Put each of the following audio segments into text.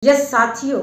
Yes साथियों,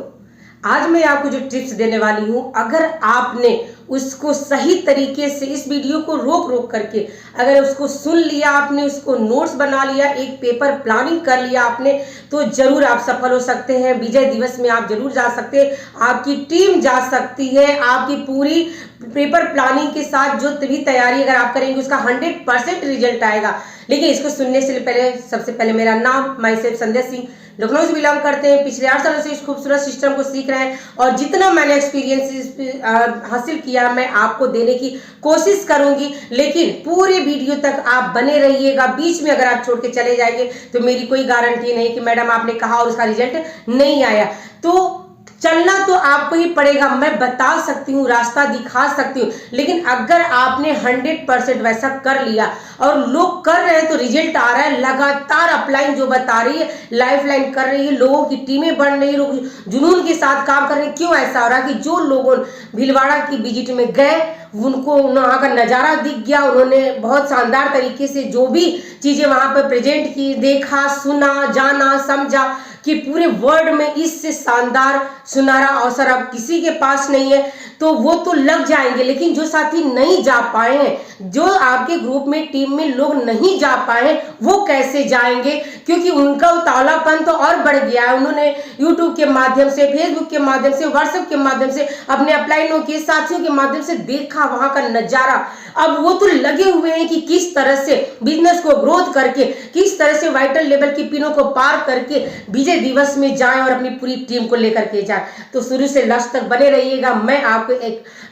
आज मैं आपको जो टिप्स देने वाली हूँ, अगर आपने उसको सही तरीके से इस वीडियो को रोक रोक करके अगर उसको सुन लिया, आपने उसको नोट्स बना लिया, एक पेपर प्लानिंग कर लिया आपने, तो जरूर आप सफल हो सकते हैं। विजय दिवस में आप जरूर जा सकते हैं, आपकी टीम जा सकती है। आपकी पूरी पेपर प्लानिंग के साथ जो भी तैयारी अगर आप करेंगे उसका 100% रिजल्ट आएगा। लेकिन इसको सुनने से पहले सबसे पहले मेरा नाम, माई सेल्फ संध्या सिंह, लखनऊ से बिलोंग करते हैं। पिछले 8 सालों से इस खूबसूरत सिस्टम को सीख रहे हैं और जितना मैंने एक्सपीरियंस हासिल किया मैं आपको देने की कोशिश करूंगी। लेकिन पूरे वीडियो तक आप बने रहिएगा। बीच में अगर आप छोड़ के चले जाएंगे तो मेरी कोई गारंटी नहीं कि मैडम आपने कहा और उसका रिजल्ट नहीं आया। तो चलना तो आपको ही पड़ेगा। मैं बता सकती हूँ, रास्ता दिखा सकती हूँ, लेकिन अगर आपने 100% वैसा कर लिया और लोग कर रहे हैं तो रिजल्ट आ रहा है। लगातार अपलाइन जो बता रही है, लाइफ लाइन कर रही है, लोगों की टीमें बढ़ रही है, लोग जुनून के साथ काम कर रहे हैं। क्यों ऐसा हो रहा है कि जो लोगों भीलवाड़ा की विजिट में गए उनको वहाँ का नज़ारा दिख गया, उन्होंने बहुत शानदार तरीके से जो भी चीज़ें वहाँ पर प्रेजेंट की, देखा, सुना, जाना, समझा कि पूरे वर्ल्ड में इससे शानदार सुनहरा अवसर अब किसी के पास नहीं है, तो वो तो लग जाएंगे। लेकिन जो साथी नहीं जा पाए हैं, जो आपके ग्रुप में टीम में लोग नहीं जा पाए हैं, वो कैसे जाएंगे? क्योंकि उनका उतावलापन तो और बढ़ गया है। उन्होंने यूट्यूब के माध्यम से, फेसबुक के माध्यम से, व्हाट्सएप के माध्यम से, अपने अपलाइनों के साथियों के माध्यम से देखा वहां का नजारा। अब वो तो लगे हुए हैं कि किस तरह से बिजनेस को ग्रोथ करके, किस तरह से वाइटल लेवल की पिनों को पार करके विजय दिवस में जाएं और अपनी पूरी टीम को लेकर के जाएं। तो शुरू से लास्ट तक बने रहिएगा।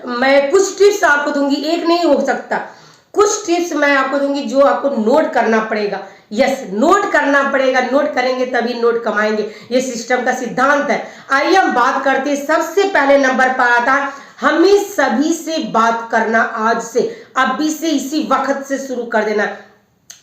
मैं कुछ टिप्स आपको दूंगी, एक नहीं हो सकता, कुछ टिप्स मैं आपको दूंगी जो आपको नोट करना पड़ेगा। यस, नोट करना पड़ेगा। नोट करेंगे तभी नोट कमाएंगे, ये सिस्टम का सिद्धांत है। आइए हम बात करते हैं। सबसे पहले नंबर पर आता है, हमें सभी से बात करना। आज से, अभी से, इसी वक्त से शुरू कर देना।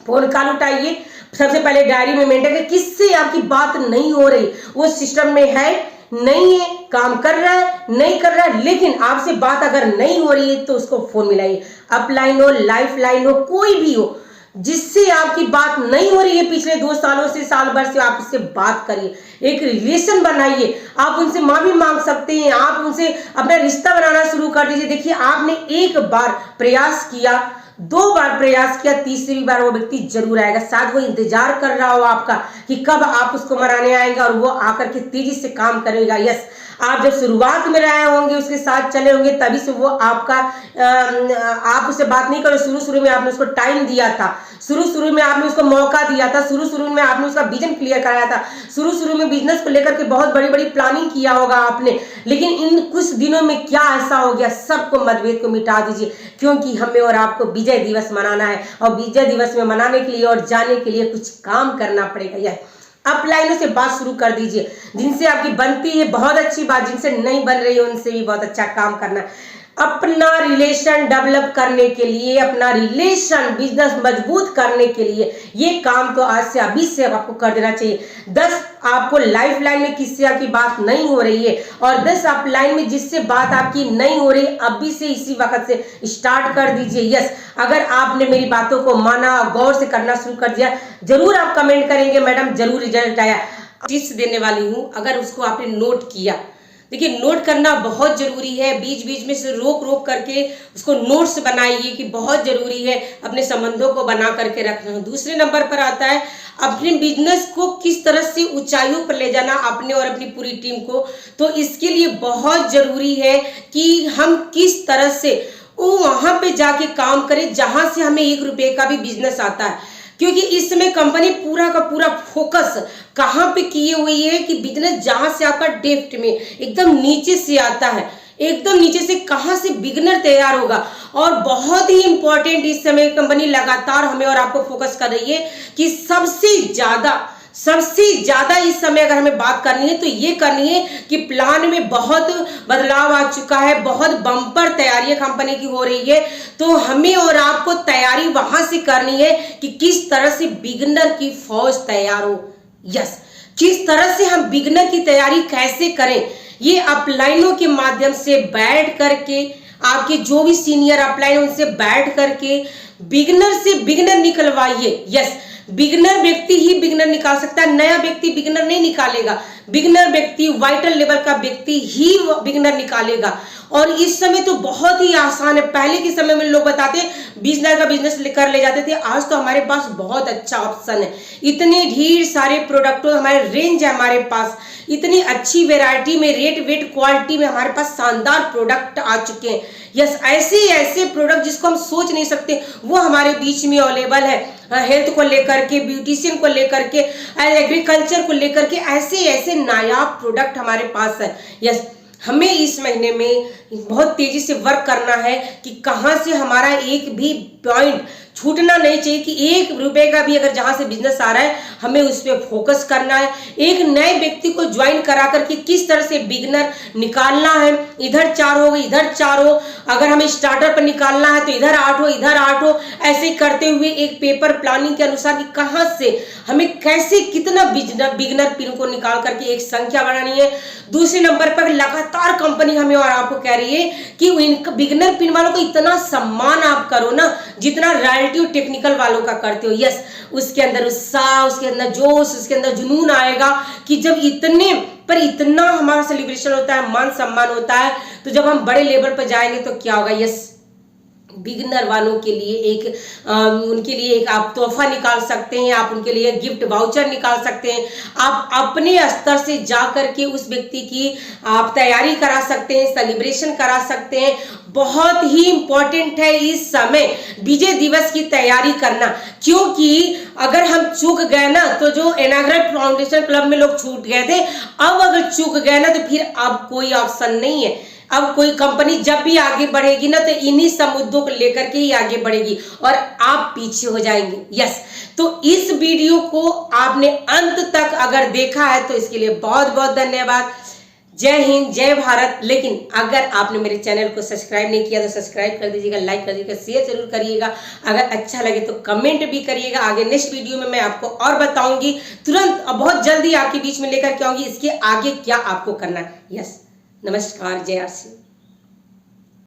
फोन कॉल उठाइए, सबसे पहले डायरी में मेंटेन करें किससे आपकी बात नहीं हो रही, वो सिस्टम में है नहीं है, काम कर रहा है नहीं कर रहा है, लेकिन आपसे बात अगर नहीं हो रही है तो उसको फोन मिलाइए। अपलाइन हो, लाइफ लाइन हो, कोई भी हो, जिससे आपकी बात नहीं हो रही है पिछले 2 सालों से, साल भर से, आप उससे बात करिए, एक रिलेशन बनाइए। आप उनसे माफी मांग सकते हैं, आप उनसे अपना रिश्ता बनाना शुरू कर दीजिए। देखिए, आपने एक बार प्रयास किया, 2 बार प्रयास किया, तीसरी बार वो व्यक्ति जरूर आएगा। शायद वो इंतजार कर रहा हो आपका कि कब आप उसको मनाने आएंगे और वो आकर के तेजी से काम करेगा। यस, आप जब शुरुआत में रहे होंगे, उसके साथ चले होंगे, तभी से वो आपका आप उससे बात नहीं करो। शुरू में आपने उसको टाइम दिया था, शुरू में आपने उसको मौका दिया था, शुरू में आपने उसका विजन क्लियर कराया था, शुरू में बिजनेस को लेकर के बहुत बड़ी बड़ी प्लानिंग किया होगा आपने। लेकिन इन कुछ दिनों में क्या ऐसा हो गया? सबको मतभेद को मिटा दीजिए, क्योंकि हमें और आपको विजय दिवस मनाना है और विजय दिवस में मनाने के लिए और जाने के लिए कुछ काम करना पड़ेगा। यह अपलाइनों से बात शुरू कर दीजिए, जिनसे आपकी बनती है बहुत अच्छी बात, जिनसे नहीं बन रही है उनसे भी बहुत अच्छा काम करना। अपना रिलेशन डेवलप करने के लिए, अपना रिलेशन बिजनेस मजबूत करने के लिए ये काम तो आज से, अभी से आपको कर देना चाहिए। 10 आपको लाइफ लाइन में किससे आपकी बात नहीं हो रही है और 10 आप लाइन में जिससे बात आपकी नहीं हो रही, अभी से, इसी वक्त से स्टार्ट कर दीजिए। यस, अगर आपने मेरी बातों को माना, गौर से करना शुरू कर दिया, जरूर आप कमेंट करेंगे मैडम जरूर रिजल्ट आया। टिप्स देने वाली हूँ, अगर उसको आपने नोट किया, देखिए नोट करना बहुत जरूरी है। बीच बीच में से रोक रोक करके उसको नोट्स बनाइए कि बहुत जरूरी है अपने संबंधों को बना करके रखना। दूसरे नंबर पर आता है अपने बिजनेस को किस तरह से ऊंचाइयों पर ले जाना, अपने और अपनी पूरी टीम को। तो इसके लिए बहुत जरूरी है कि हम किस तरह से वो वहां पे जाके काम करें जहां से हमें 1 रुपए का भी बिजनेस आता है। क्योंकि इस समय कंपनी पूरा का पूरा फोकस कहां पे किए हुई है कि बिजनेस जहां से आपका डेप्थ में एकदम नीचे से आता है, एकदम नीचे से कहां से बिगनर तैयार होगा। और बहुत ही इंपॉर्टेंट इस समय कंपनी लगातार हमें और आपको फोकस कर रही है कि सबसे ज्यादा इस समय अगर हमें बात करनी है तो ये करनी है कि प्लान में बहुत बदलाव आ चुका है, बहुत बम्पर तैयारी कंपनी की हो रही है। तो हमें और आपको तैयारी वहां से करनी है कि किस तरह से बिगनर की फौज तैयार हो। यस, किस तरह से हम बिगनर की तैयारी कैसे करें, ये अपलाइनों के माध्यम से बैठ करके, आपके जो भी सीनियर अपलाइन उनसे बैठ करके बिगनर से बिगनर निकलवाइए। यस, बिगिनर व्यक्ति ही बिगिनर निकाल सकता है, नया व्यक्ति बिगिनर नहीं निकालेगा। बिगिनर व्यक्ति, वाइटल लेवल का व्यक्ति ही बिगिनर निकालेगा। और इस समय तो बहुत ही आसान है। पहले के समय में लोग बताते 20,000 का बिजनेस कर ले जाते थे, आज तो हमारे पास बहुत अच्छा ऑप्शन है। इतने ढेर सारे प्रोडक्टों हमारे रेंज है, हमारे पास इतनी अच्छी वैरायटी में, रेट वेट क्वालिटी में हमारे पास शानदार प्रोडक्ट आ चुके हैं। यस, ऐसे प्रोडक्ट जिसको हम सोच नहीं सकते वो हमारे बीच में अवेलेबल है। हेल्थ को लेकर के, ब्यूटिशियन को लेकर के, एग्रीकल्चर को लेकर के, ऐसे नायाब प्रोडक्ट हमारे पास है। यस, हमें इस महीने में बहुत तेजी से वर्क करना है कि कहां से हमारा एक भी पॉइंट छूटना नहीं चाहिए, कि 1 रुपए का भी अगर जहां से बिजनेस आ रहा है हमें उस पर फोकस करना है। एक नए व्यक्ति को ज्वाइन करा करके किस तरह से बिगिनर निकालना है, इधर 4 हो, इधर 4 हो, अगर हमें स्टार्टर पर निकालना है तो इधर 8 हो, इधर 8 हो, ऐसे करते हुए एक पेपर प्लानिंग के अनुसार कि कहां से हमें कैसे कितना बिगिनर पिन को निकाल करके एक संख्या बनानी है। दूसरे नंबर पर लगातार कंपनी हमें और आपको कह रही है कि बिगिनर पिन वालों को इतना सम्मान आप करो ना जितना रियलिटी टेक्निकल वालों का करते हो। यस, उसके अंदर उत्साह, उसके अंदर जोश, उसके अंदर जुनून आएगा कि जब इतने पर इतना हमारा सेलिब्रेशन होता है, मान सम्मान होता है, तो जब हम बड़े लेवल पर जाएंगे तो क्या होगा। यस, बिगिनर वालों के लिए उनके लिए एक आप तोहफा निकाल सकते हैं, आप उनके लिए गिफ्ट वाउचर निकाल सकते हैं, आप अपने स्तर से जा करके उस व्यक्ति की आप तैयारी करा सकते हैं, सेलिब्रेशन करा सकते हैं। बहुत ही इंपॉर्टेंट है इस समय विजय दिवस की तैयारी करना, क्योंकि अगर हम चूक गए ना तो जो इनॉग्रेट फाउंडेशन क्लब में लोग छूट गए थे, अब अगर चूक गए ना तो फिर अब कोई ऑप्शन नहीं है। अब कोई कंपनी जब भी आगे बढ़ेगी ना तो इन्हीं सब मुद्दों को लेकर के ही आगे बढ़ेगी और आप पीछे हो जाएंगे। यस, तो इस वीडियो को आपने अंत तक अगर देखा है तो इसके लिए बहुत बहुत धन्यवाद। जय हिंद, जय भारत। लेकिन अगर आपने मेरे चैनल को सब्सक्राइब नहीं किया तो सब्सक्राइब कर दीजिएगा, लाइक कर दीजिएगा, शेयर जरूर करिएगा। अगर अच्छा लगे तो कमेंट भी करिएगा। आगे नेक्स्ट वीडियो में मैं आपको और बताऊंगी, तुरंत बहुत जल्दी आपके बीच में लेकर के आऊंगी इसके आगे क्या आपको करना है। यस, नमस्कार, जय आरसी।